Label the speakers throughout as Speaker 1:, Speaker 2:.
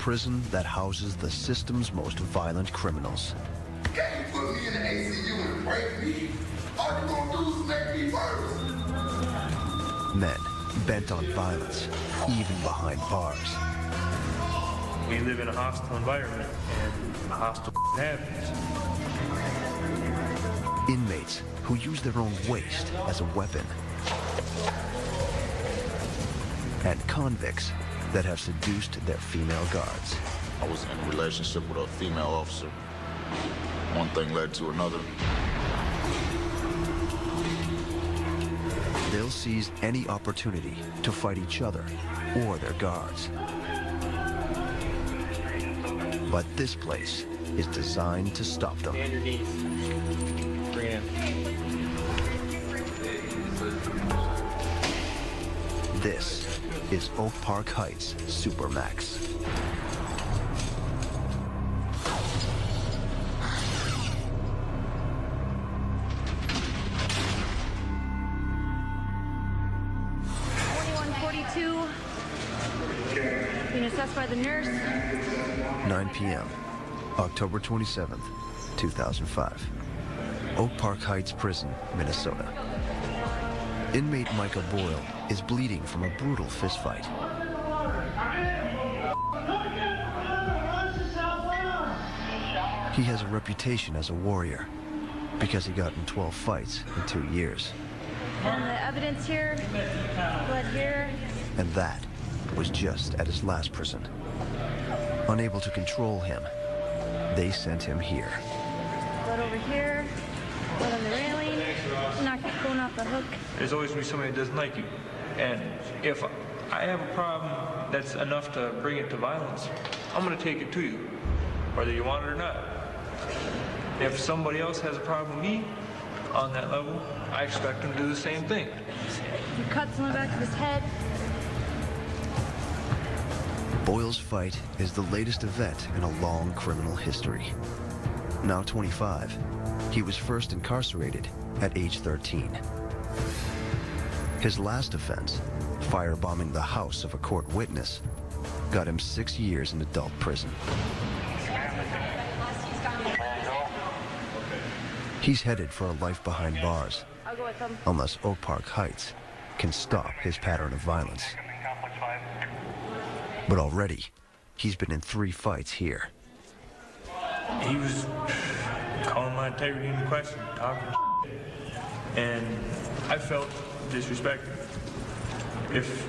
Speaker 1: prison that houses the system's most violent criminals.
Speaker 2: Can't you put me in the ACU and break me? All you gonna do is make me worse.
Speaker 1: Men bent on violence, even behind bars.
Speaker 3: We live in a hostile environment, and hostile happens.
Speaker 1: Inmates who use their own waste as a weapon. And convicts that have seduced their female guards.
Speaker 4: I was in a relationship with a female officer. One thing led to another.
Speaker 1: They'll seize any opportunity to fight each other or their guards. But this place is designed to stop them.
Speaker 3: Underneath. Bring it in.
Speaker 1: This is Oak Park Heights Supermax.
Speaker 5: Being assessed by the nurse.
Speaker 1: 9 p.m., October 27th, 2005. Oak Park Heights Prison, Minnesota. Inmate Micah Boyle is bleeding from a brutal fistfight. He has a reputation as a warrior because he got in 12 fights in 2 years.
Speaker 5: And the evidence here, blood here.
Speaker 1: And that was just at his last prison. Unable to control him, they sent him here.
Speaker 5: Blood over here, blood on the railing, not going off the hook.
Speaker 3: There's always going to be somebody that doesn't like you. And if I have a problem that's enough to bring it to violence, I'm going to take it to you, whether you want it or not. If somebody else has a problem with me on that level, I expect them to do the same thing.
Speaker 5: He cuts on the back of his head.
Speaker 1: Boyle's fight is the latest event in a long criminal history. Now 25, he was first incarcerated at age 13. His last offense, firebombing the house of a court witness, got him 6 years in adult prison. He's headed for a life behind bars,
Speaker 5: I'll go with him.
Speaker 1: unless Oak Park Heights can stop his pattern of violence. But already, he's been in 3 fights here.
Speaker 3: He was calling my integrity into question, talking and I felt disrespected. If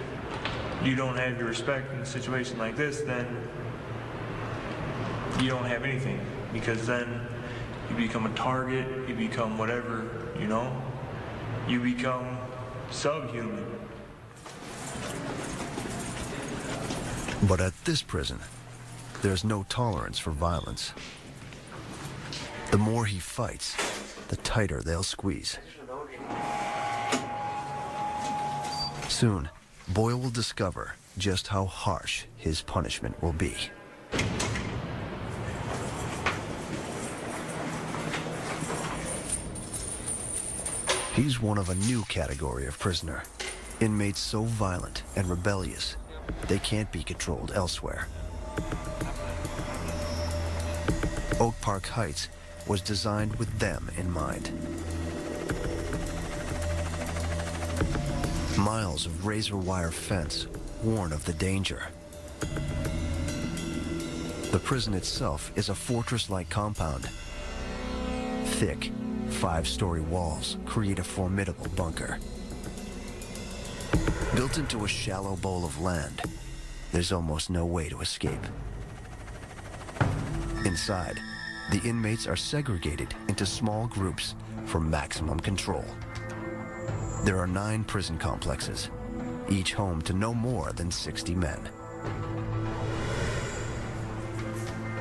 Speaker 3: you don't have your respect in a situation like this, then you don't have anything, because then you become a target, you become whatever, you know? You become subhuman.
Speaker 1: But at this prison, there's no tolerance for violence. The more he fights, the tighter they'll squeeze. Soon, Boyle will discover just how harsh his punishment will be. He's one of a new category of prisoner, inmates so violent and rebellious they can't be controlled elsewhere. Oak Park Heights was designed with them in mind. Miles of razor wire fence warn of the danger. The prison itself is a fortress-like compound. Thick, 5-story walls create a formidable bunker. Built into a shallow bowl of land, there's almost no way to escape. Inside, the inmates are segregated into small groups for maximum control. There are 9 prison complexes, each home to no more than 60 men.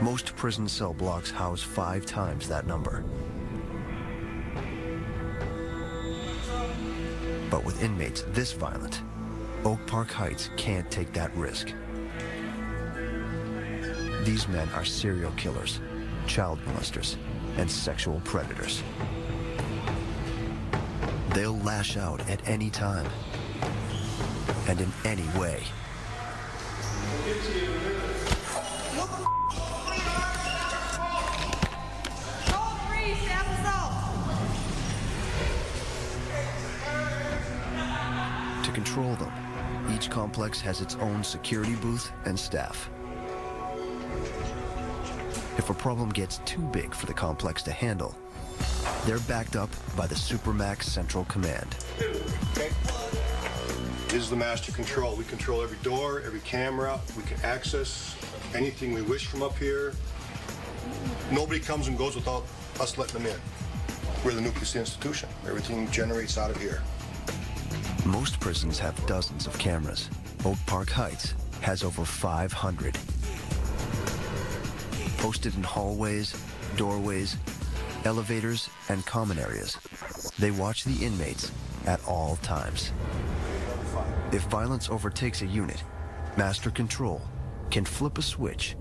Speaker 1: Most prison cell blocks house 5 times that number. But with inmates this violent, Oak Park Heights can't take that risk. These men are serial killers, child molesters, and sexual predators. They'll lash out at any time and in any way. To control them, each complex has its own security booth and staff. If a problem gets too big for the complex to handle, they're backed up by the Supermax Central Command.
Speaker 6: Okay. This is the master control. We control every door, every camera. We can access anything we wish from up here. Nobody comes and goes without us letting them in. We're the nucleus institution. Everything generates out of here.
Speaker 1: Most prisons have dozens of cameras. Oak Park Heights has over 500. Posted in hallways, doorways, elevators, and common areas, they watch the inmates at all times. If violence overtakes a unit, Master Control can flip a switch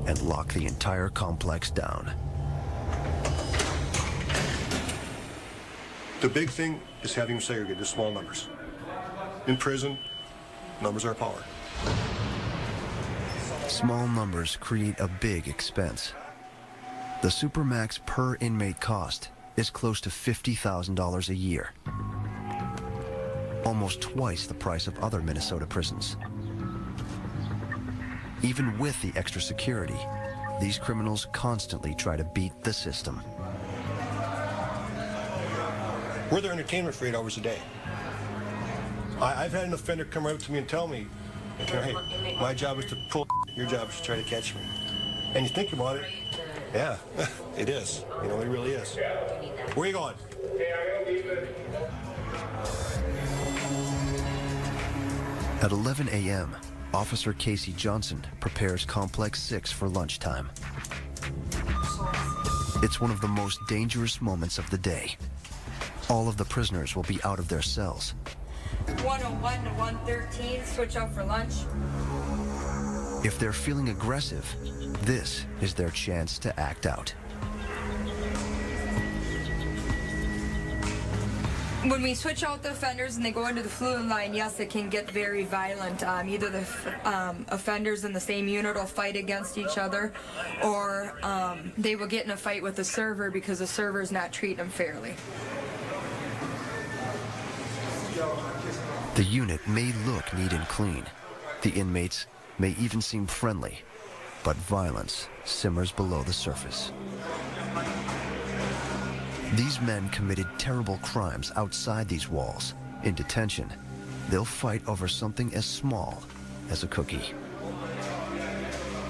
Speaker 1: and lock the entire complex down.
Speaker 6: The big thing is having them segregated to small numbers. In prison, numbers are power.
Speaker 1: Small numbers create a big expense. The Supermax per inmate cost is close to $50,000 a year. Almost twice the price of other Minnesota prisons. Even with the extra security, these criminals constantly try to beat the system.
Speaker 6: We're their entertainment for 8 hours a day. I've had an offender come right up to me and tell me, hey, my job is to pull, your job is to try to catch me. And you think about it, yeah, it is. You know, it really is. Where are you going?
Speaker 1: At 11 a.m., Officer Casey Johnson prepares Complex 6 for lunchtime. It's one of the most dangerous moments of the day. All of the prisoners will be out of their cells.
Speaker 7: 101 to 113, switch out for lunch.
Speaker 1: If they're feeling aggressive, this is their chance to act out.
Speaker 7: When we switch out the offenders and they go into the fluid line, yes, it can get very violent. Either the offenders in the same unit will fight against each other, or they will get in a fight with the server because the server's not treating them fairly.
Speaker 1: The unit may look neat and clean. The inmates may even seem friendly, but violence simmers below the surface. These men committed terrible crimes outside these walls. In detention, they'll fight over something as small as a cookie.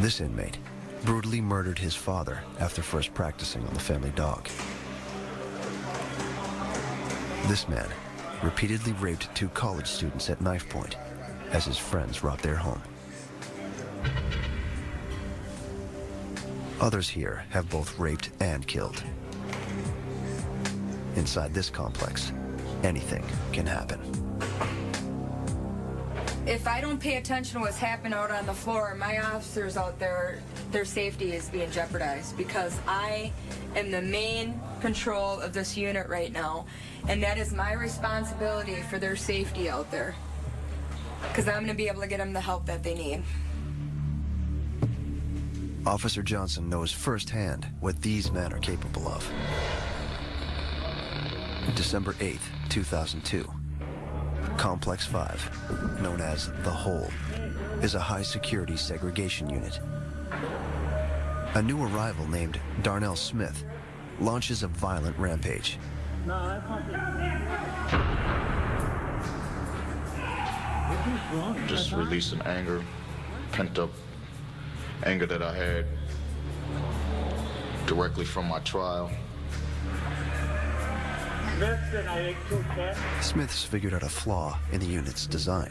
Speaker 1: This inmate brutally murdered his father after first practicing on the family dog. This man repeatedly raped 2 college students at knife point as his friends robbed their home. Others here have both raped and killed. Inside this complex, anything can happen.
Speaker 7: If I don't pay attention to what's happening out on the floor, my officers out there, their safety is being jeopardized because I am the main control of this unit right now, and that is my responsibility for their safety out there, because I'm going to be able to get them the help that they need.
Speaker 1: Officer Johnson knows firsthand what these men are capable of. December 8th, 2002. Complex 5, known as The Hole, is a high-security segregation unit. A new arrival named Darnell Smith launches a violent rampage.
Speaker 4: Just releasing anger, pent up anger that I had directly from my trial.
Speaker 1: Smith's figured out a flaw in the unit's design.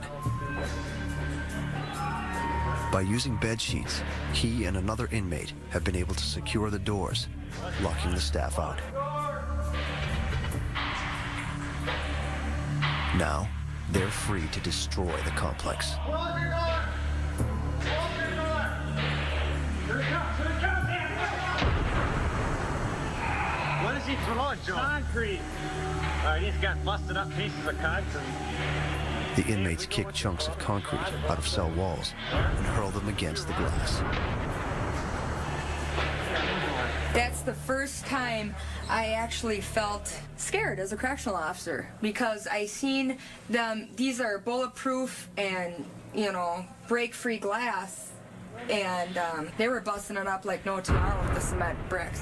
Speaker 1: By using bed sheets, he and another inmate have been able to secure the doors, locking the staff out. Now, they're free to destroy the complex.
Speaker 8: What is he throwing, Joe? Concrete. He's got busted up pieces of concrete.
Speaker 1: The inmates kick chunks of concrete out of cell walls and hurl them against the glass.
Speaker 7: That's the first time I actually felt scared as a correctional officer, because I seen them, these are bulletproof and, you know, break-free glass, and they were busting it up like no tomorrow with the cement bricks.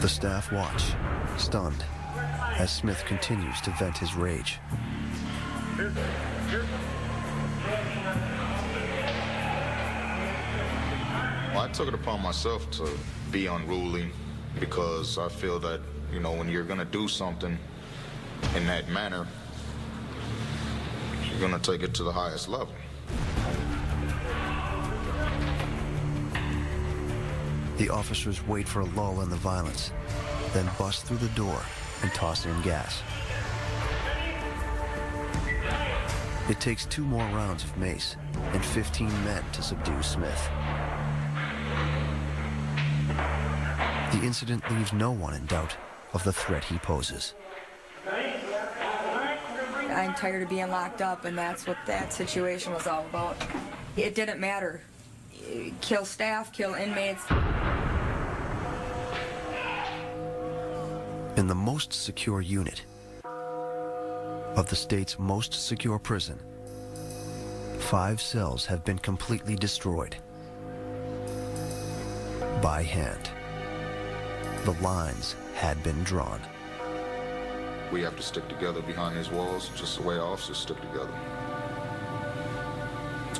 Speaker 1: The staff watch, stunned, as Smith continues to vent his rage.
Speaker 4: Well, I took it upon myself to be unruly because I feel that, you know, when you're going to do something in that manner, you're going to take it to the highest level.
Speaker 1: The officers wait for a lull in the violence, then bust through the door and toss in gas. It takes 2 more rounds of mace and 15 men to subdue Smith. The incident leaves no one in doubt of the threat he poses.
Speaker 7: I'm tired of being locked up, and that's what that situation was all about. It didn't matter. Kill staff, kill inmates.
Speaker 1: In the most secure unit of the state's most secure prison, 5 cells have been completely destroyed by hand. The lines had been drawn.
Speaker 4: We have to stick together behind these walls, just the way officers stick together.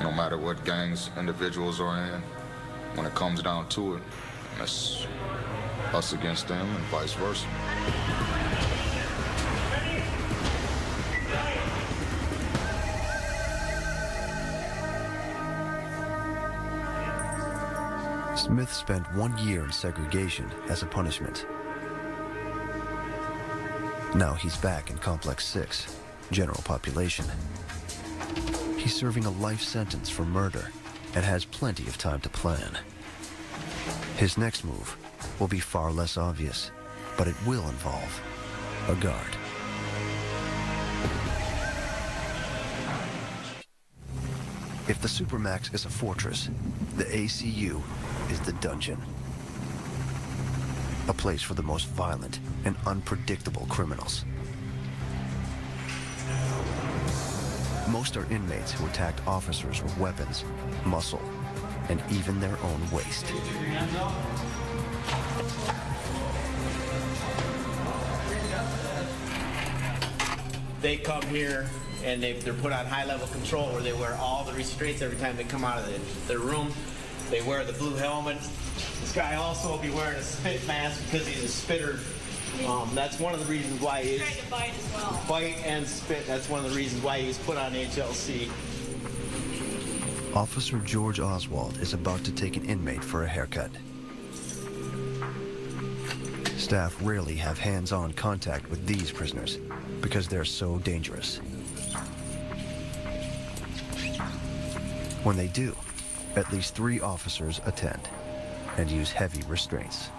Speaker 4: No matter what gangs individuals are in, when it comes down to it, it's us against them and vice versa.
Speaker 1: Smith spent 1 year in segregation as a punishment. Now he's back in Complex 6, general population. He's serving a life sentence for murder and has plenty of time to plan. His next move will be far less obvious, but it will involve a guard. If the Supermax is a fortress, the ACU is the dungeon. A place for the most violent and unpredictable criminals. Most are inmates who attacked officers with weapons, muscle, and even their own waist.
Speaker 9: They come here and they're put on high-level control where they wear all the restraints every time they come out of their room. They wear the blue helmet. This guy also will be wearing a spit mask because he's a spitter. That's one of the reasons why he's trying to bite as well. Bite and spit. That's one of the reasons why he's put on HLC.
Speaker 1: Officer George Oswald is about to take an inmate for a haircut. Staff rarely have hands-on contact with these prisoners because they're so dangerous. When they do, at least 3 officers attend and use heavy restraints.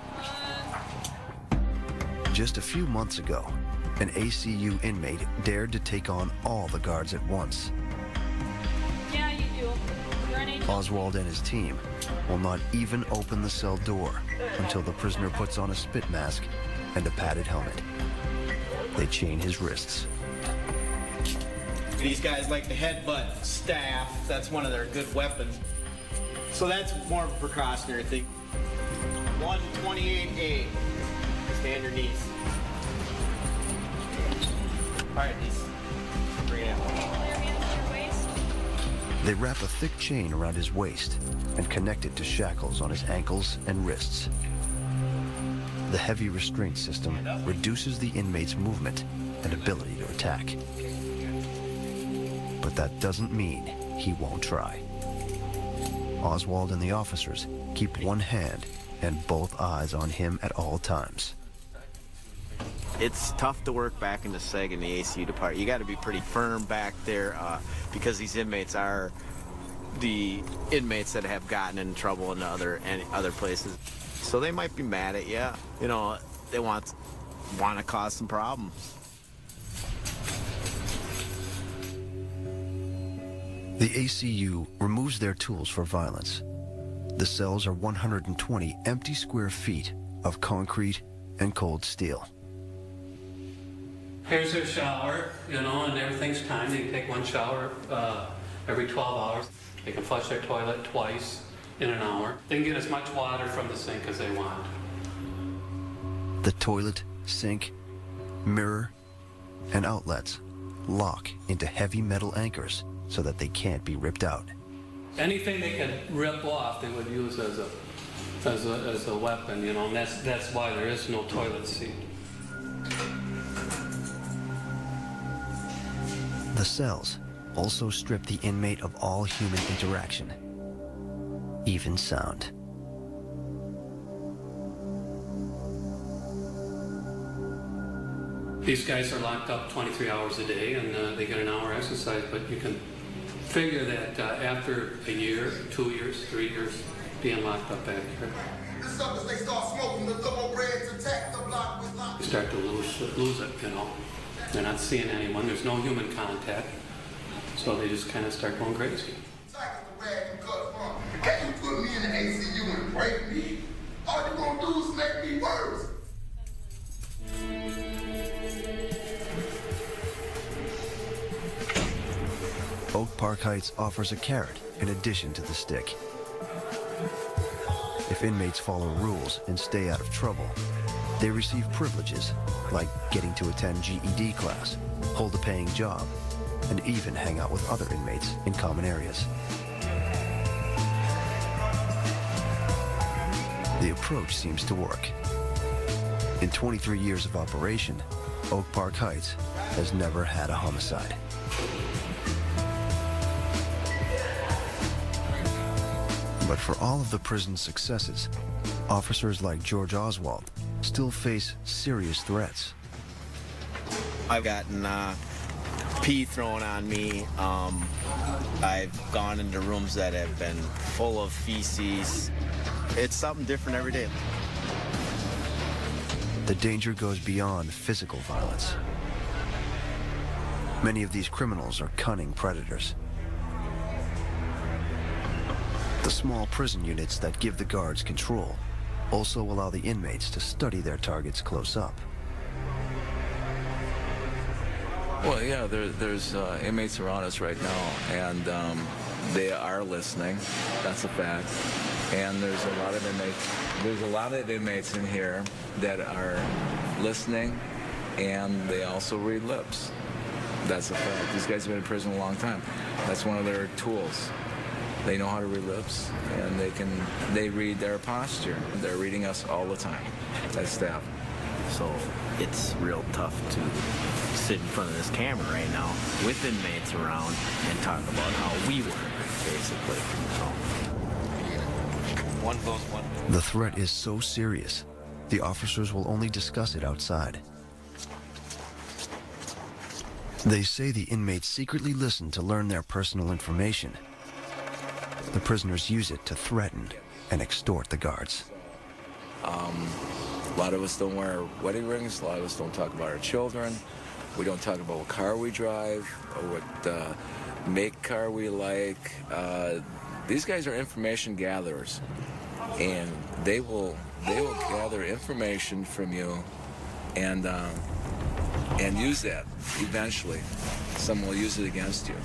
Speaker 1: Just a few months ago, an ACU inmate dared to take on all the guards at once.
Speaker 5: Yeah, you do. You're an angel.
Speaker 1: Oswald and his team will not even open the cell door until the prisoner puts on a spit mask and a padded helmet. They chain his wrists.
Speaker 9: These guys like to headbutt staff. That's one of their good weapons. So that's more of a precautionary thing. 128A. Stay on your knees. All right, knees. Bring it out.
Speaker 1: They wrap a thick chain around his waist and connect it to shackles on his ankles and wrists. The heavy restraint system reduces the inmate's movement and ability to attack. But that doesn't mean he won't try. Oswald and the officers keep one hand and both eyes on him at all times.
Speaker 9: It's tough to work back in the seg in the ACU department. You got to be pretty firm back there because these inmates are the inmates that have gotten in trouble in other places. So they might be mad at you. You know, they want to cause some problems.
Speaker 1: The ACU removes their tools for violence. The cells are 120 empty square feet of concrete and cold steel.
Speaker 10: Here's their shower, and everything's timed. They can take one shower every 12 hours. They can flush their toilet twice in an hour. They can get as much water from the sink as they want.
Speaker 1: The toilet, sink, mirror, and outlets lock into heavy metal anchors so that they can't be ripped out.
Speaker 10: Anything they could rip off, they would use as a weapon, and that's why there is no toilet seat.
Speaker 1: The cells also strip the inmate of all human interaction, even sound.
Speaker 10: These guys are locked up 23 hours a day, and they get an hour exercise, but you can figure that after a year, 2 years, 3 years being locked up back here,
Speaker 2: The suckers, they start smoking the double bread to tack the block with lock.
Speaker 10: you start to lose it, They're not seeing anyone. There's no human contact, so they just kind of start going crazy.
Speaker 2: Can you put me in the ACU and break me? All you gonna do is make me worse.
Speaker 1: Oak Park Heights offers a carrot in addition to the stick. If inmates follow rules and stay out of trouble, they receive privileges like getting to attend GED class, hold a paying job, and even hang out with other inmates in common areas. The approach seems to work. In 23 years of operation, Oak Park Heights has never had a homicide. But for all of the prison's successes, officers like George Oswald still face serious threats.
Speaker 9: I've gotten pee thrown on me. I've gone into rooms that have been full of feces. It's something different every day.
Speaker 1: The danger goes beyond physical violence. Many of these criminals are cunning predators. The small prison units that give the guards control also allow the inmates to study their targets close up.
Speaker 11: Well, yeah, there's inmates around us right now, and they are listening. That's a fact. And there's a lot of inmates in here that are listening, and they also read lips. That's a fact. These guys have been in prison a long time. That's one of their tools. They know how to read lips, and they read their posture. They're reading us all the time as staff.
Speaker 9: So it's real tough to sit in front of this camera right now with inmates around and talk about how we work, basically. So one goes one.
Speaker 1: The threat is so serious, the officers will only discuss it outside. They say the inmates secretly listen to learn their personal information. The prisoners use it to threaten and extort the guards.
Speaker 11: A lot of us don't wear wedding rings. A lot of us don't talk about our children. We don't talk about what car we drive or what make car we like. These guys are information gatherers, and they will gather information from you and use that eventually. Someone will use it against you.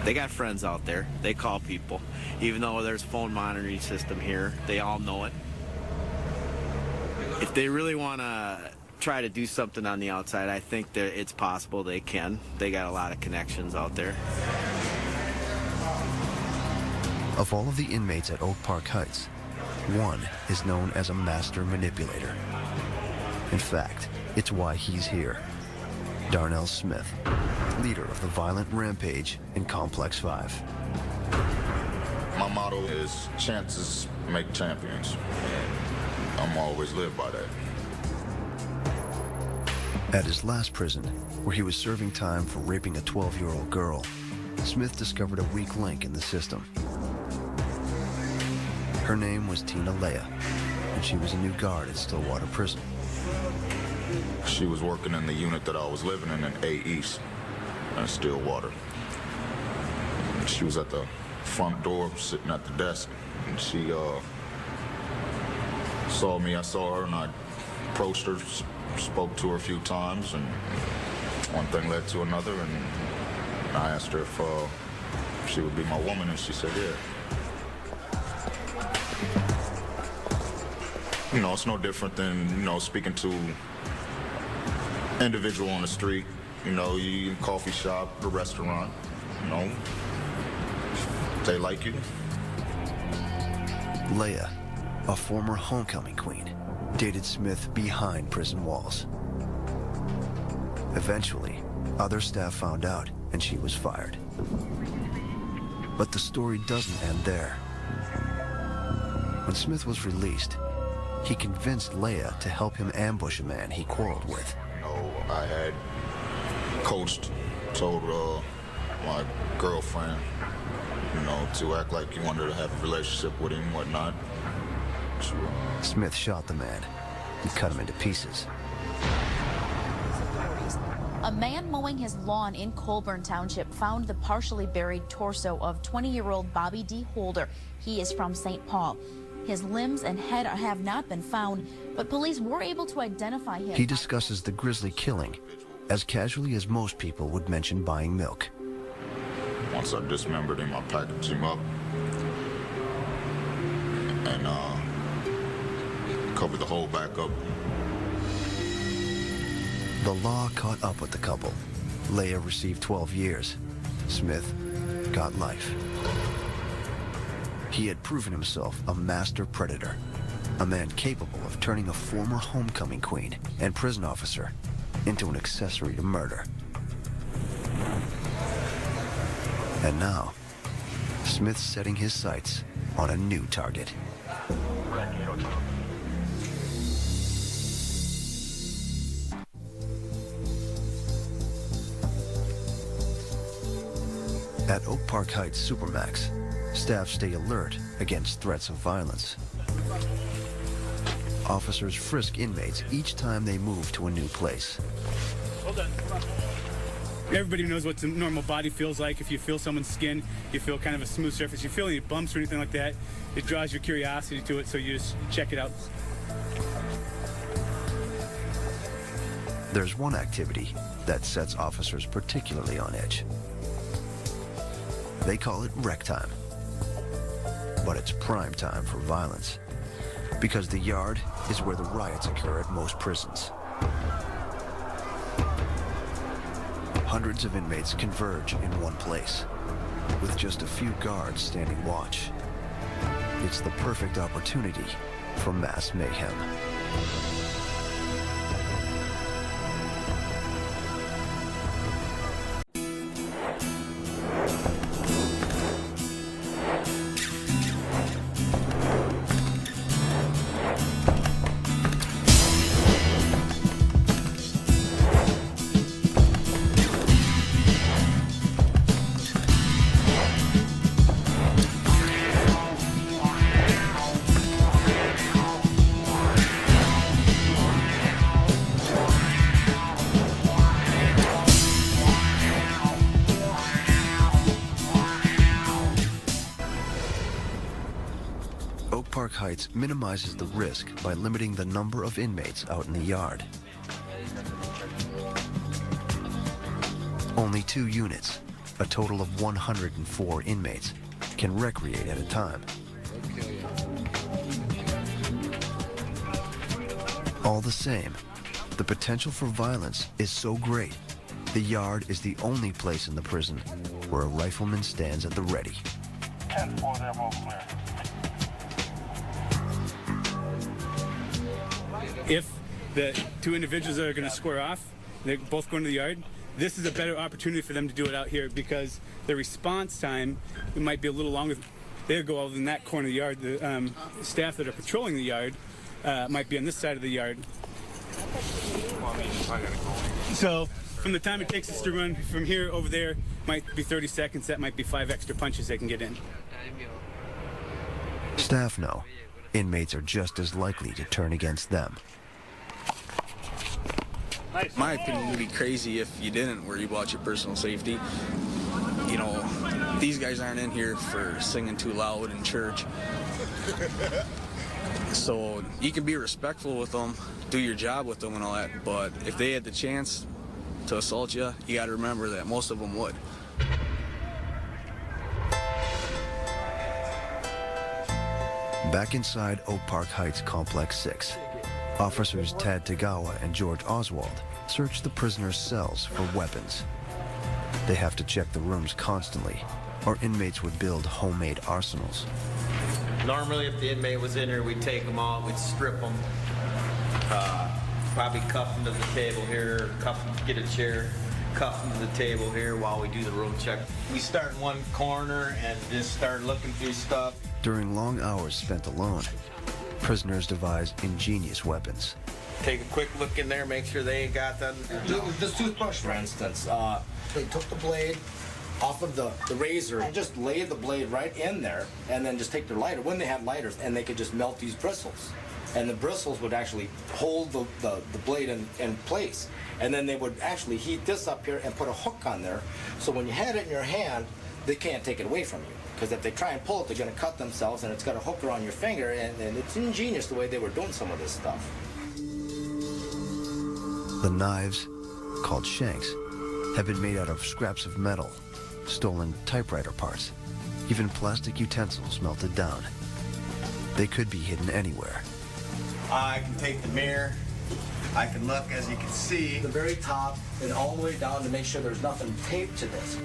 Speaker 9: They got friends out there. They call people. Even though there's a phone monitoring system here, they all know it. If they really want to try to do something on the outside, I think that it's possible they can. They got a lot of connections out there.
Speaker 1: Of all of the inmates at Oak Park Heights, one is known as a master manipulator. In fact, it's why he's here. Darnell Smith, leader of the violent rampage in Complex 5.
Speaker 4: My motto is chances make champions. I'm always lived by that.
Speaker 1: At his last prison, where he was serving time for raping a 12-year-old girl, Smith discovered a weak link in the system. Her name was Tina Leah, and she was a new guard at Stillwater Prison.
Speaker 4: She was working in the unit that I was living in A East, in Stillwater. She was at the front door sitting at the desk, and she saw me. I saw her, and I approached her, spoke to her a few times, and one thing led to another, and I asked her if she would be my woman, and she said yeah. You know, it's no different than, you know, speaking to individual on the street, you know, you in a coffee shop, a restaurant, you know, they like you.
Speaker 1: Leah, a former homecoming queen, dated Smith behind prison walls. Eventually, other staff found out and she was fired. But the story doesn't end there. When Smith was released, he convinced Leah to help him ambush a man he quarreled with.
Speaker 4: You know, I had coached, told my girlfriend, you know, to act like you wanted to have a relationship with him and whatnot.
Speaker 1: Smith shot the man. He cut him into pieces.
Speaker 12: A man mowing his lawn in Colburn Township found the partially buried torso of 20-year-old Bobby D. Holder. He is from St. Paul. His limbs and head have not been found, but police were able to identify him.
Speaker 1: He discusses the grisly killing as casually as most people would mention buying milk.
Speaker 4: Once I dismembered him, I packaged him up and covered the hole back up.
Speaker 1: The law caught up with the couple. Leah received 12 years. Smith got life. He had proven himself a master predator, a man capable of turning a former homecoming queen and prison officer into an accessory to murder. And now, Smith's setting his sights on a new target. At Oak Park Heights Supermax, staff stay alert against threats of violence. Officers frisk inmates each time they move to a new place.
Speaker 13: Hold on. Everybody knows what the normal body feels like. If you feel someone's skin, you feel kind of a smooth surface. You feel any bumps or anything like that, it draws your curiosity to it, so you just check it out.
Speaker 1: There's one activity that sets officers particularly on edge. They call it rec time. But it's prime time for violence, because the yard is where the riots occur at most prisons. Hundreds of inmates converge in one place, with just a few guards standing watch. It's the perfect opportunity for mass mayhem. Oak Park Heights minimizes the risk by limiting the number of inmates out in the yard. Only 2 units, a total of 104 inmates, can recreate at a time. All the same, the potential for violence is so great, the yard is the only place in the prison where a rifleman stands at the ready.
Speaker 14: 10-4, they're all clear.
Speaker 13: If the 2 individuals are going to square off, they're both going to the yard, this is a better opportunity for them to do it out here, because the response time, it might be a little longer. They'll go over in that corner of the yard. The staff that are patrolling the yard might be on this side of the yard. So from the time it takes us to run from here over there, might be 30 seconds. That might be 5 extra punches they can get in.
Speaker 1: Staff know inmates are just as likely to turn against them.
Speaker 15: My opinion, would be crazy if you didn't worry about your personal safety. you know, these guys aren't in here for singing too loud in church. So you can be respectful with them, do your job with them and all that, but if they had the chance to assault you, you got to remember that most of them would.
Speaker 1: Back inside Oak Park Heights Complex 6, officers Tad Tagawa and George Oswald search the prisoners' cells for weapons. They have to check the rooms constantly, or inmates would build homemade arsenals.
Speaker 9: Normally, if the inmate was in here, we'd take them out, we'd strip them, probably cuff them to the table here, get a chair, cuff them to the table here while we do the room check. We start in one corner and just start looking through stuff.
Speaker 1: During long hours spent alone, prisoners devise ingenious weapons.
Speaker 9: Take a quick look in there, make sure they ain't got them.
Speaker 16: This toothbrush, for instance, they took the blade off of the razor and just laid the blade right in there and then just take their lighter, when they had lighters, and they could just melt these bristles. And the bristles would actually hold the blade in place. And then they would actually heat this up here and put a hook on there. So when you had it in your hand, they can't take it away from you. Because if they try and pull it, they're going to cut themselves, and it's got a hook around your finger, and it's ingenious the way they were doing some of this stuff.
Speaker 1: The knives, called shanks, have been made out of scraps of metal, stolen typewriter parts, even plastic utensils melted down. They could be hidden anywhere.
Speaker 9: I can take the mirror. I can look, as you can see.
Speaker 16: The very top and all the way down to make sure there's nothing taped to this.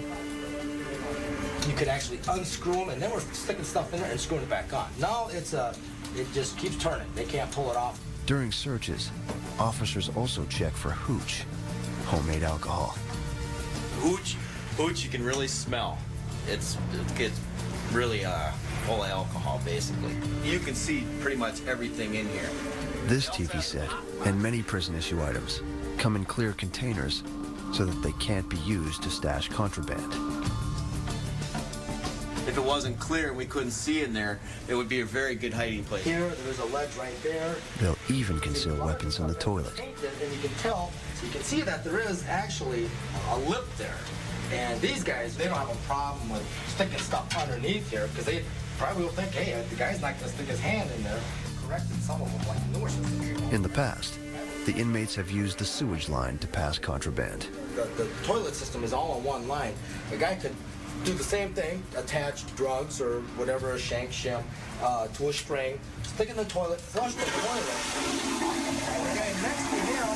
Speaker 16: You could actually unscrew them, and then we're sticking stuff in there and screwing it back on. Now it just keeps turning. They can't pull it off.
Speaker 1: During searches, officers also check for hooch, homemade alcohol.
Speaker 9: Hooch you can really smell. It's really full of alcohol, basically. You can see pretty much everything in here.
Speaker 1: This TV set and many prison issue items come in clear containers so that they can't be used to stash contraband.
Speaker 9: If it wasn't clear and we couldn't see in there, it would be a very good hiding place.
Speaker 16: Here, there's a ledge right there.
Speaker 1: They'll even conceal weapons in the toilet.
Speaker 16: And you can tell, so you can see that there is actually a lip there. And these guys, they don't have a problem with sticking stuff underneath here because they probably will think, hey, the guy's not going to stick his hand in there. Corrected some of them like the newer system.
Speaker 1: In the past, the inmates have used the sewage line to pass contraband.
Speaker 16: The toilet system is all on one line. The guy could do the same thing, attach drugs or whatever, a shank shim, to a string, stick it in the toilet, flush the toilet. And the guy next to him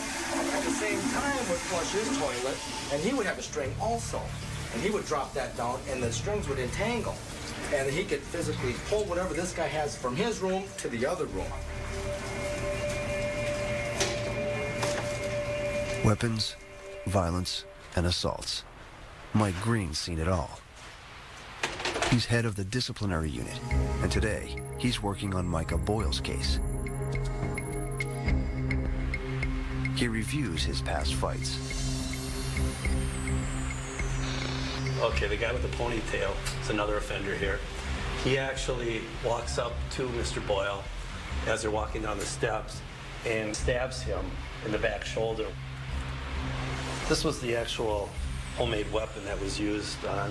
Speaker 16: at the same time would flush his toilet, and he would have a string also. And he would drop that down, and the strings would entangle. And he could physically pull whatever this guy has from his room to the other room.
Speaker 1: Weapons, violence, and assaults. Mike Green's seen it all. He's head of the disciplinary unit, and today he's working on Micah Boyle's case. He reviews his past fights.
Speaker 17: Okay, the guy with the ponytail is another offender here. He actually walks up to Mr. Boyle as they're walking down the steps and stabs him in the back shoulder. This was the actual homemade weapon that was used on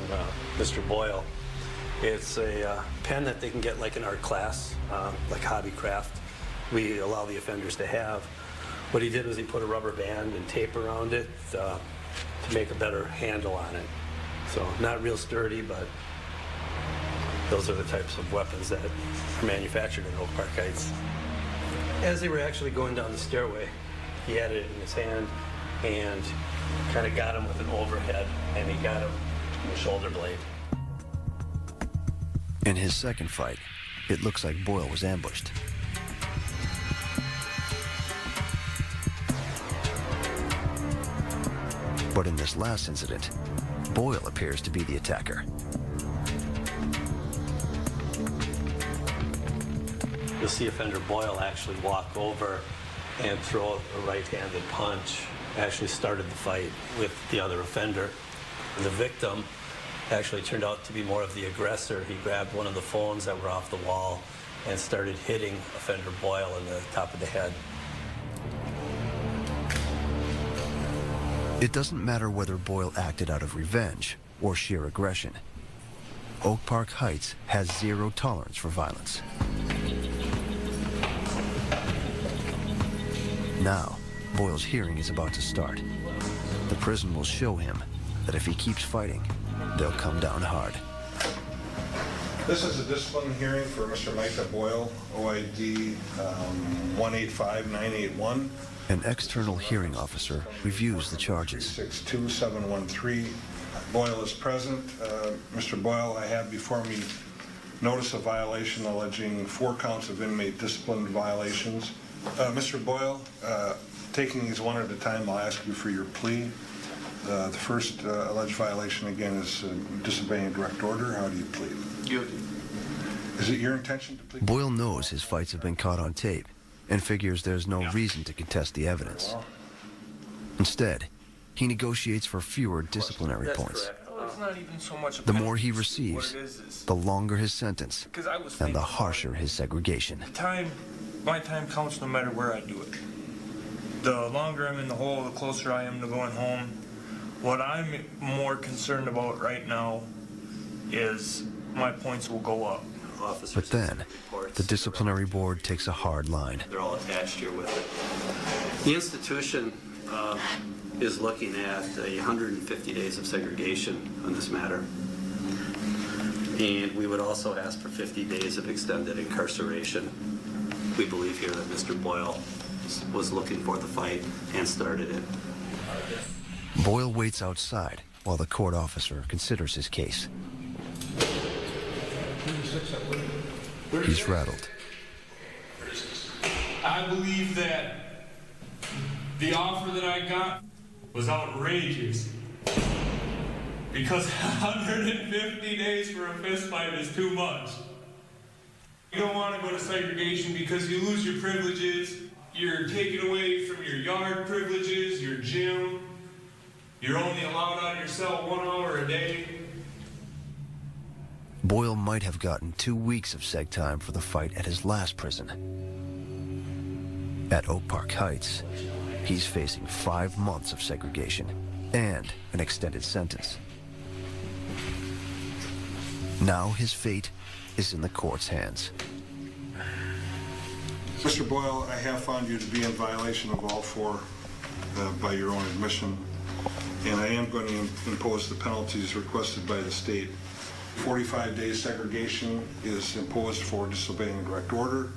Speaker 17: Mr. Boyle. It's a pen that they can get like in art class, like hobby craft. We allow the offenders to have. What he did was he put a rubber band and tape around it to make a better handle on it. So not real sturdy, but those are the types of weapons that are manufactured in Oak Park Heights. As they were actually going down the stairway, he had it in his hand and kind of got him with an overhead, and he got him in the shoulder blade.
Speaker 1: In his second fight, it looks like Boyle was ambushed. But in this last incident, Boyle appears to be the attacker.
Speaker 17: You'll see offender Boyle actually walk over and throw a right-handed punch. Actually started the fight with the other offender. The victim actually turned out to be more of the aggressor. He grabbed one of the phones that were off the wall and started hitting offender Boyle in the top of the head.
Speaker 1: It doesn't matter whether Boyle acted out of revenge or sheer aggression. Oak Park Heights has zero tolerance for violence. Now, Boyle's hearing is about to start. The prison will show him that if he keeps fighting, they'll come down hard.
Speaker 6: This is a discipline hearing for Mr. Micah Boyle, OID 185981.
Speaker 1: An external hearing officer reviews the charges.
Speaker 6: 62713. Boyle is present. Mr. Boyle, I have before me notice of violation alleging 4 counts of inmate discipline violations. Mr. Boyle, taking these one at a time, I'll ask you for your plea. The first alleged violation, again, is disobeying a direct order. How do you plead?
Speaker 3: Guilty.
Speaker 6: Is it your intention to plead?
Speaker 1: Boyle knows his fights have been caught on tape and figures there's no reason to contest the evidence. Instead, he negotiates for fewer disciplinary points.
Speaker 3: It's not even so much
Speaker 1: The more he receives, the longer his sentence, and the harsher his segregation.
Speaker 3: My time counts no matter where I do it. The longer I'm in the hole, the closer I am to going home. What I'm more concerned about right now is my points will go up.
Speaker 1: But then, the disciplinary board takes a hard line.
Speaker 18: They're all attached here with it. The institution is looking at 150 days of segregation on this matter. And we would also ask for 50 days of extended incarceration. We believe here that Mr. Boyle was looking for the fight and started it.
Speaker 1: Boyle waits outside while the court officer considers his case. He's rattled.
Speaker 3: I believe that the offer that I got was outrageous. Because 150 days for a fist fight is too much. You don't want to go to segregation because you lose your privileges. You're taken away from your yard privileges, your gym. You're only allowed out of your cell 1 hour a day.
Speaker 1: Boyle might have gotten 2 weeks of seg time for the fight at his last prison. At Oak Park Heights, he's facing 5 months of segregation and an extended sentence. Now his fate is in the court's hands.
Speaker 6: Mr. Boyle, I have found you to be in violation of all 4 by your own admission, and I am going to impose the penalties requested by the state. 45 days segregation is imposed for disobeying a direct order,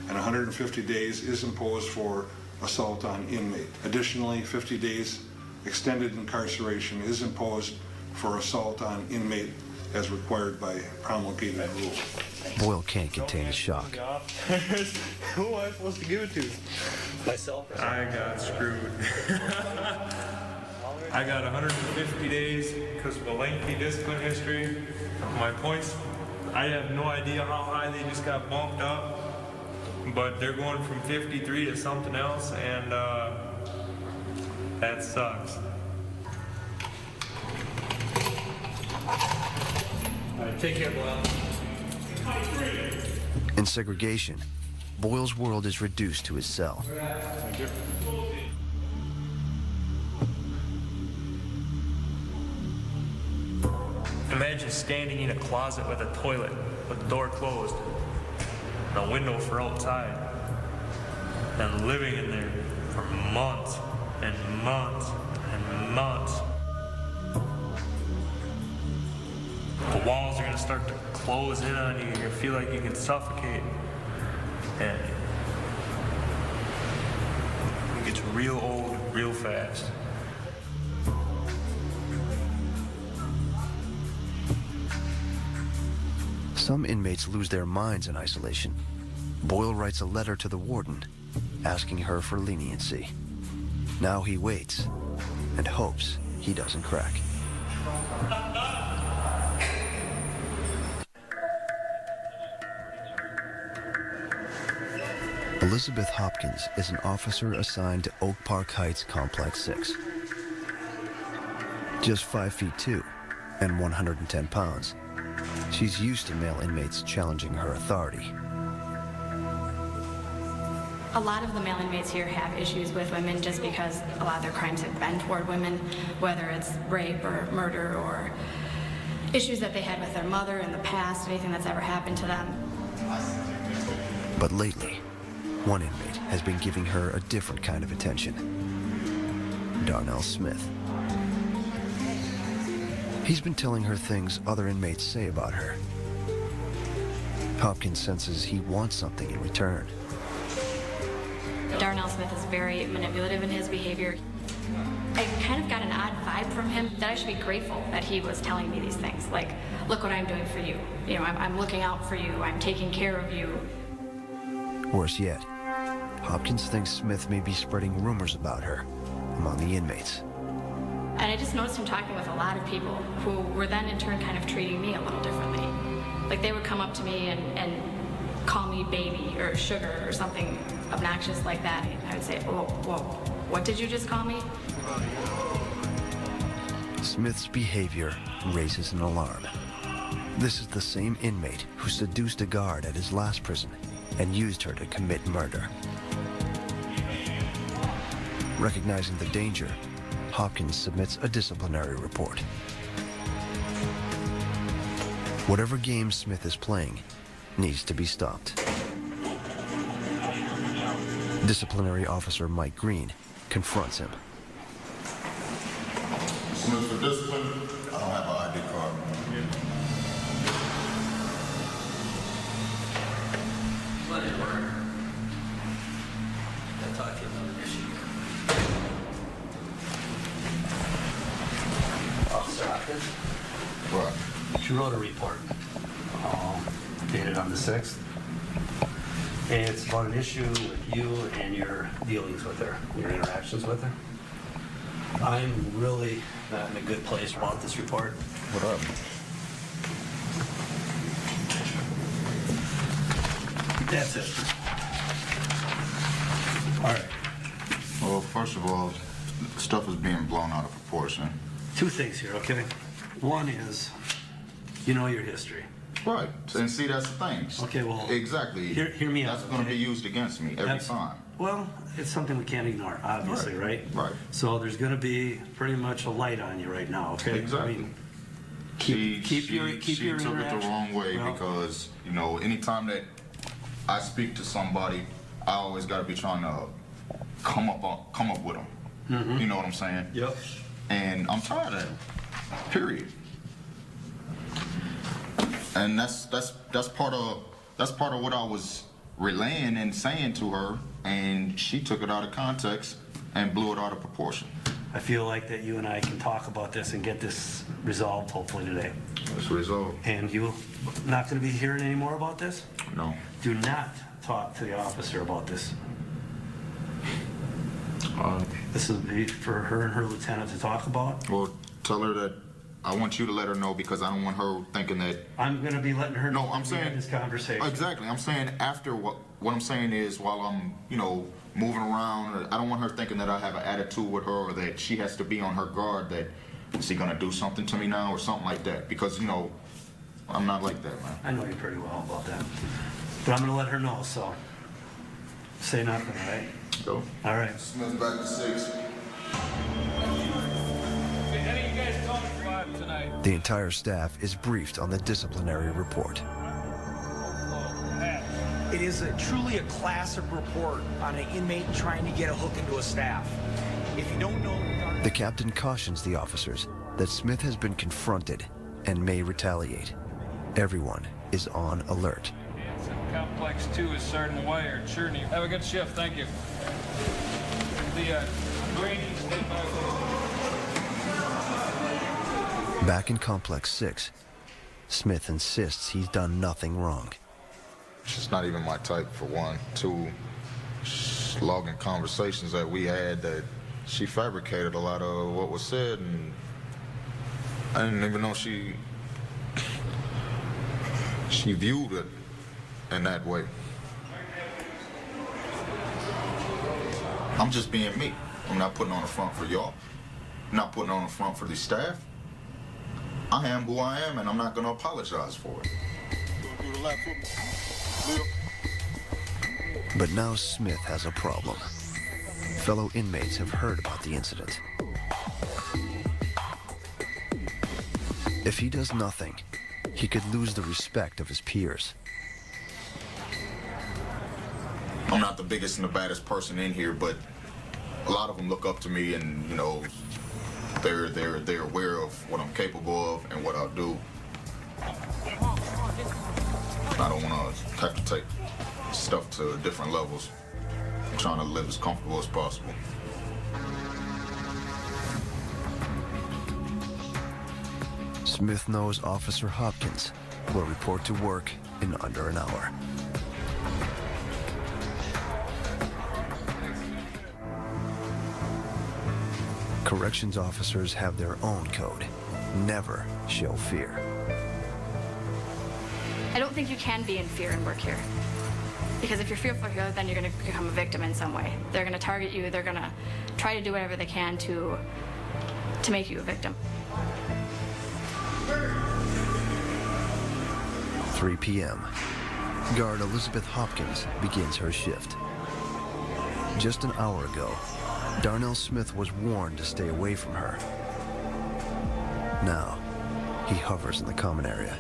Speaker 6: and 150 days is imposed for assault on inmate. Additionally, 50 days extended incarceration is imposed for assault on inmate as required by promulgated rule.
Speaker 1: Boyle can't contain his shock.
Speaker 3: Who am I supposed to give it to?
Speaker 18: Myself.
Speaker 3: I got screwed. I got 150 days because of a lengthy discipline history. My points, I have no idea how high they just got bumped up, but they're going from 53 to something else, and that sucks.
Speaker 10: All right, take care, Boyle.
Speaker 1: In segregation, Boyle's world is reduced to his cell.
Speaker 3: Thank you. Imagine standing in a closet with a toilet, with the door closed, and a window for outside, and living in there for months and months and months. The walls are going to start to close in on you. You're going to feel like you can suffocate. And it gets real old real fast.
Speaker 1: Some inmates lose their minds in isolation. Boyle writes a letter to the warden, asking her for leniency. Now he waits and hopes he doesn't crack. Elizabeth Hopkins is an officer assigned to Oak Park Heights Complex 6. Just 5'2" and 110 pounds. She's used to male inmates challenging her authority.
Speaker 19: A lot of the male inmates here have issues with women just because a lot of their crimes have been toward women, whether it's rape or murder or issues that they had with their mother in the past, anything that's ever happened to them.
Speaker 1: But lately, one inmate has been giving her a different kind of attention. Darnell Smith. He's been telling her things other inmates say about her. Hopkins senses he wants something in return.
Speaker 19: Darnell Smith is very manipulative in his behavior. I kind of got an odd vibe from him that I should be grateful that he was telling me these things. Like, look what I'm doing for you. You know, I'm looking out for you. I'm taking care of you.
Speaker 1: Worse yet, Hopkins thinks Smith may be spreading rumors about her among the inmates.
Speaker 19: And I just noticed him talking with a lot of people who were then in turn kind of treating me a little differently. Like they would come up to me and call me baby or sugar or something obnoxious like that. And I would say, whoa, what did you just call me?
Speaker 1: Smith's behavior raises an alarm. This is the same inmate who seduced a guard at his last prison and used her to commit murder. Recognizing the danger, Hopkins submits a disciplinary report. Whatever game Smith is playing needs to be stopped. Disciplinary officer Mike Green confronts him.
Speaker 4: Smith for discipline. I don't have an ID card.
Speaker 18: Let it work. I'll talk to you about an issue. Officer Hopkins?
Speaker 4: What?
Speaker 18: She wrote a report, dated on the 6th. And it's about an issue with you and your dealings with her, your interactions with her. I'm really not in a good place about this report.
Speaker 4: What up?
Speaker 18: That's it. All right.
Speaker 4: Well, first of all, stuff is being blown out of proportion.
Speaker 18: Two things here, okay? One is, you know your history.
Speaker 4: Right. And see, that's the thing.
Speaker 18: Okay, well...
Speaker 4: Exactly.
Speaker 18: Hear me out.
Speaker 4: That's going to be used against me every time.
Speaker 18: Well, it's something we can't ignore, obviously, right?
Speaker 4: Right.
Speaker 18: So there's going to be pretty much a light on you right now, okay?
Speaker 4: Exactly.
Speaker 18: I mean,
Speaker 4: She
Speaker 18: keep your
Speaker 4: took it the
Speaker 18: interaction.
Speaker 4: wrong way because, you know, anytime that I speak to somebody, I always got to be trying to come up with them.
Speaker 18: Mm-hmm.
Speaker 4: You know what I'm saying?
Speaker 18: Yep.
Speaker 4: And I'm tired of it. Period. And that's part of what I was relaying and saying to her, and she took it out of context and blew it out of proportion.
Speaker 18: I feel like that you and I can talk about this and get this resolved hopefully today.
Speaker 4: It's resolved.
Speaker 18: And you not going to be hearing any more about this?
Speaker 4: No.
Speaker 18: Do not talk to the officer about this. This is for her and her lieutenant to talk about.
Speaker 4: Well, tell her that I want you to let her know because I don't want her thinking that...
Speaker 18: I'm going to be letting her know.
Speaker 4: No, I'm saying...
Speaker 18: this conversation.
Speaker 4: Exactly. I'm saying after what I'm saying is while I'm, you know, moving around, I don't want her thinking that I have an attitude with her or that she has to be on her guard that is he going to do something to me now or something like that. Because, you know, I'm not like that, man.
Speaker 18: I know you pretty well about that. But I'm going to let her know, so say nothing, all right?
Speaker 4: Go.
Speaker 18: All right.
Speaker 4: Smith back to 6.
Speaker 1: The entire staff is briefed on the disciplinary report.
Speaker 20: It is truly a classic report on an inmate trying to get a hook into a staff. If you don't know...
Speaker 1: The captain cautions the officers that Smith has been confronted and may retaliate. Everyone is on alert.
Speaker 3: Complex 2 is starting wired. Sure, have a good shift. Thank you. The Grady, stand by.
Speaker 1: Back in Complex 6, Smith insists he's done nothing wrong.
Speaker 4: She's not even my type, for one. Two, logging conversations that we had that she fabricated a lot of what was said, and I didn't even know she viewed it in that way. I'm just being me. I'm not putting on a front for y'all. I'm not putting on a front for the staff. I am who I am, and I'm not going to apologize for it.
Speaker 1: But now Smith has a problem. Fellow inmates have heard about the incident. If he does nothing, he could lose the respect of his peers.
Speaker 4: I'm not the biggest and the baddest person in here, but a lot of them look up to me, and you know, they're aware of what I'm capable of and what I'll do. I don't want to have to take stuff to different levels. I'm trying to live as comfortable as possible.
Speaker 1: Smith knows Officer Hopkins will report to work in under an hour. Corrections officers have their own code. Never show fear.
Speaker 19: I don't think you can be in fear and work here. Because if you're fearful here, then you're going to become a victim in some way. They're going to target you. They're going to try to do whatever they can to make you a victim.
Speaker 1: 3 p.m. Guard Elizabeth Hopkins begins her shift. Just an hour ago, Darnell Smith was warned to stay away from her. Now, he hovers in the common area.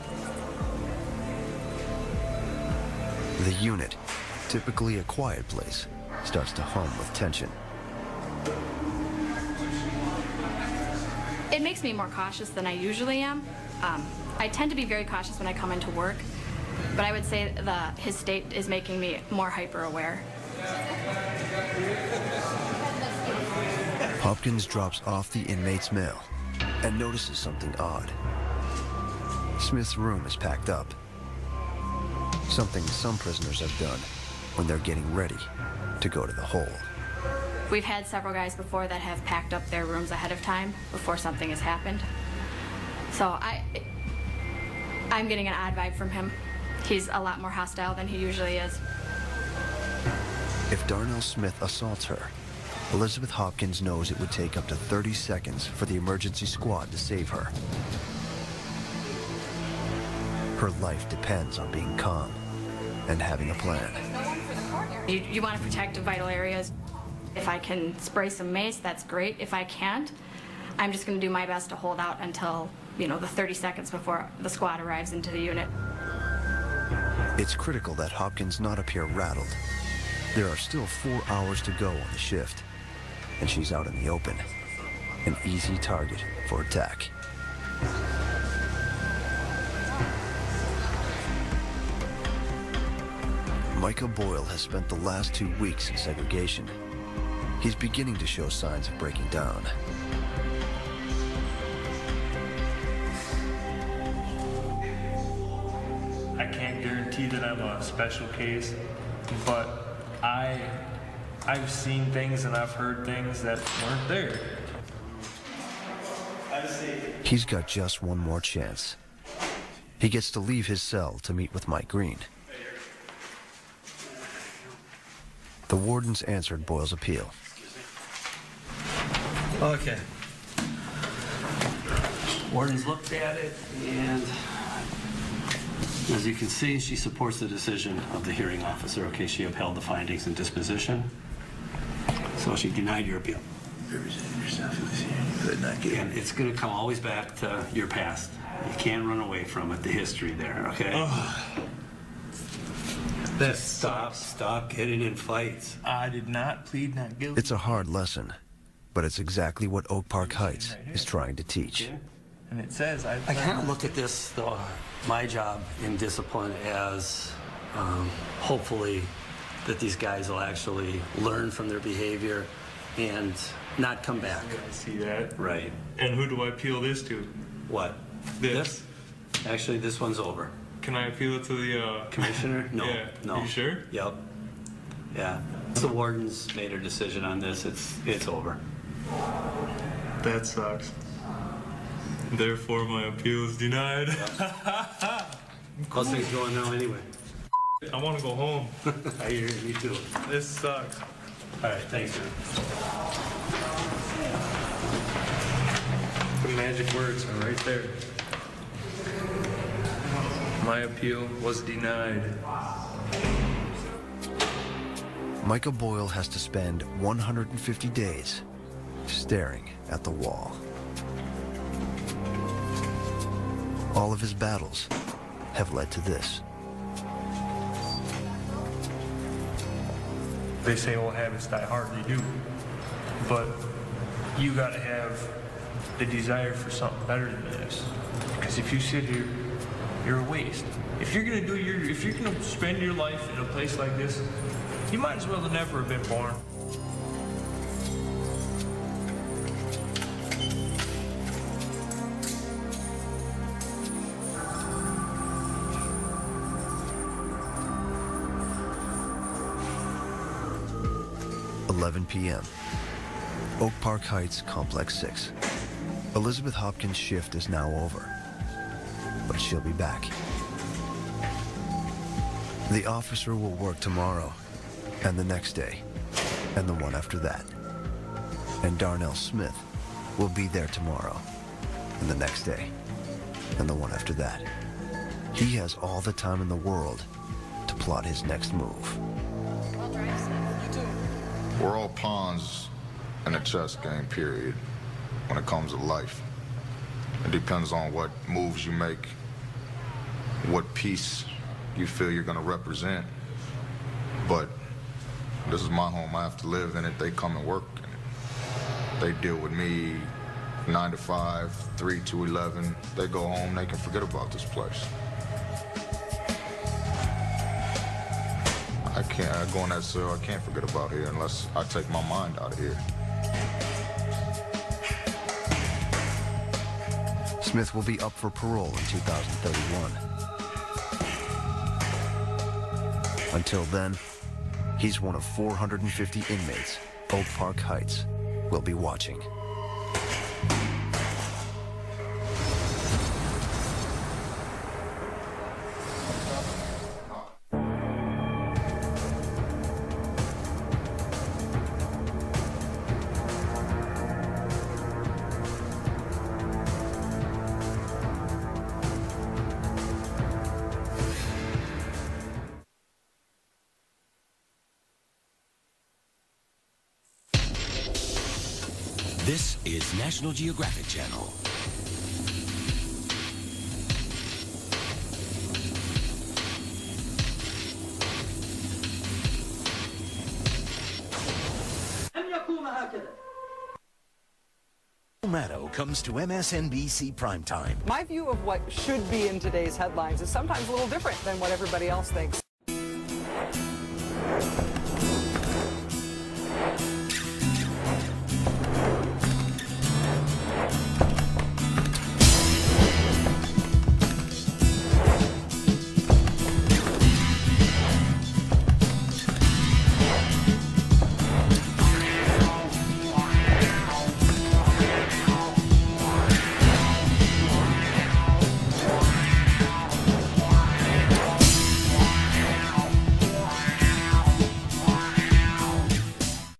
Speaker 1: The unit, typically a quiet place, starts to hum with tension.
Speaker 19: It makes me more cautious than I usually am. I tend to be very cautious when I come into work, but I would say his state is making me more hyper-aware.
Speaker 1: Hopkins drops off the inmate's mail and notices something odd. Smith's room is packed up. Something some prisoners have done when they're getting ready to go to the hole.
Speaker 19: We've had several guys before that have packed up their rooms ahead of time before something has happened. So I'm getting an odd vibe from him. He's a lot more hostile than he usually is.
Speaker 1: If Darnell Smith assaults her, Elizabeth Hopkins knows it would take up to 30 seconds for the emergency squad to save her. Her life depends on being calm and having a plan.
Speaker 19: You want to protect vital areas. If I can spray some mace, that's great. If I can't, I'm just going to do my best to hold out until, the 30 seconds before the squad arrives into the unit.
Speaker 1: It's critical that Hopkins not appear rattled. There are still 4 hours to go on the shift, and she's out in the open, an easy target for attack. Micah Boyle has spent the last 2 weeks in segregation. He's beginning to show signs of breaking down.
Speaker 3: I can't guarantee that I'm a special case, but I've seen things and I've heard things that weren't there.
Speaker 1: He's got just one more chance. He gets to leave his cell to meet with Mike Green. The wardens answered Boyle's appeal.
Speaker 18: Okay. Warden's looked at it, and as you can see, she supports the decision of the hearing officer. Okay, she upheld the findings and disposition, so she denied your appeal.
Speaker 21: Represented yourself. It was here. You could not get
Speaker 18: And it's going to come always back to your past. You can't run away from it, the history there, okay? Stop getting in fights.
Speaker 3: I did not plead not guilty.
Speaker 1: It's a hard lesson, but it's exactly what Oak Park Heights is trying to teach.
Speaker 3: And it says
Speaker 18: I kind of look at this, though, my job in discipline as hopefully that these guys will actually learn from their behavior and not come back.
Speaker 3: I see that.
Speaker 18: Right.
Speaker 3: And who do I appeal this to?
Speaker 18: What?
Speaker 3: This?
Speaker 18: Actually, this one's over.
Speaker 3: Can I appeal it to the
Speaker 18: commissioner? No.
Speaker 3: Yeah.
Speaker 18: No.
Speaker 3: You sure?
Speaker 18: Yep. Yeah. The warden's made her decision on this. It's over.
Speaker 3: That sucks. Therefore, my appeal is denied.
Speaker 18: How's things going now anyway?
Speaker 3: I want to go home.
Speaker 18: I hear you, me too.
Speaker 3: This sucks.
Speaker 18: All right, thanks, man.
Speaker 3: The magic words are right there. My appeal was denied.
Speaker 1: Micah Boyle has to spend 150 days staring at the wall. All of his battles have led to this.
Speaker 3: They say, well, habits die hard. They do. But you got to have the desire for something better than this. Because if you sit here, you're a waste. If you're gonna spend your life in a place like this, you might as well have never have been born.
Speaker 1: p.m. Oak Park Heights, Complex 6. Elizabeth Hopkins' shift is now over, but she'll be back. The officer will work tomorrow, and the next day, and the one after that. And Darnell Smith will be there tomorrow, and the next day, and the one after that. He has all the time in the world to plot his next move.
Speaker 4: We're all pawns in a chess game, period, when it comes to life. It depends on what moves you make, what piece you feel you're gonna represent. But this is my home, I have to live in it. They come and work in it. They deal with me 9 to 5, 3 to 11. They go home, they can forget about this place. I go in that cell, I can't forget about here unless I take my mind out of here.
Speaker 1: Smith will be up for parole in 2031. Until then, he's one of 450 inmates Oak Park Heights will be watching.
Speaker 8: This is National Geographic Channel. Maddow comes to MSNBC Primetime.
Speaker 22: My view of what should be in today's headlines is sometimes a little different than what everybody else thinks.